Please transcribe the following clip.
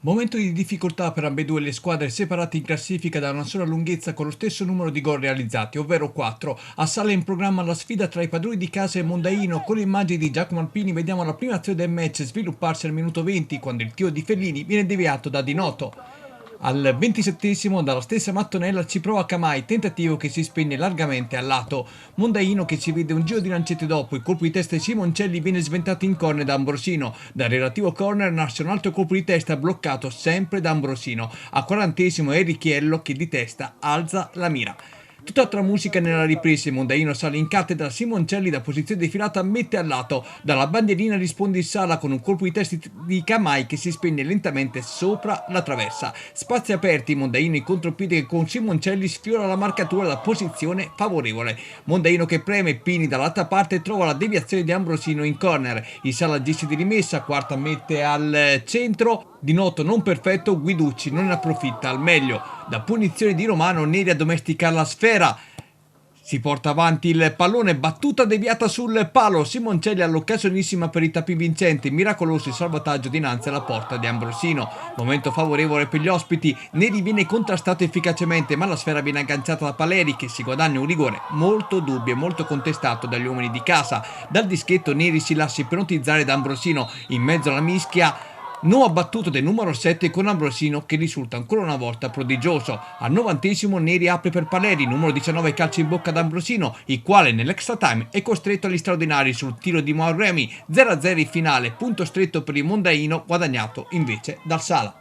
Momento di difficoltà per ambedue le squadre separate in classifica da una sola lunghezza con lo stesso numero di gol realizzati, ovvero 4. A sala in programma la sfida tra i padroni di casa e Mondaino. Con le immagini di Giacomo Alpini vediamo la prima azione del match svilupparsi al minuto 20 quando il tiro di Fellini viene deviato da Di Noto. Al 27esimo dalla stessa mattonella ci prova Camai, tentativo che si spegne largamente al lato. Mondaino che si vede un giro di lancette dopo, il colpo di testa di Simoncelli viene sventato in corner da Ambrosino. Dal relativo corner nasce un altro colpo di testa bloccato sempre da Ambrosino. Al 40esimo è Richiello che di testa alza la mira. Tutt'altra musica nella ripresa, Mondaino sale in cattedra, Simoncelli da posizione defilata mette al lato, dalla bandierina risponde in sala con un colpo di testa di Camai che si spegne lentamente sopra la traversa. Spazi aperti, Mondaino in contropiede che con Simoncelli sfiora la marcatura da posizione favorevole. Mondaino che preme, Pini dall'altra parte trova la deviazione di Ambrosino in corner, in sala agisce di rimessa, Quarta mette al centro, Di Noto non perfetto, Guiducci non ne approfitta al meglio. Da punizione di Romano, Neri addomestica la sfera. Si porta avanti il pallone, battuta deviata sul palo. Simoncelli all'occasionissima per i tappi vincenti. Miracoloso il salvataggio dinanzi alla porta di Ambrosino. Momento favorevole per gli ospiti. Neri viene contrastato efficacemente, ma la sfera viene agganciata da Paleri che si guadagna un rigore molto dubbio e molto contestato dagli uomini di casa. Dal dischetto Neri si lascia ipnotizzare da Ambrosino. In mezzo alla mischia non abbattuto del numero 7 con Ambrosino che risulta ancora una volta prodigioso. Al 90esimo Neri apre per Paleri, numero 19 calcia in bocca ad Ambrosino, il quale nell'extra time è costretto agli straordinari sul tiro di Mauremi. 0-0 in finale, punto stretto per il Mondaino, guadagnato invece dal Sala.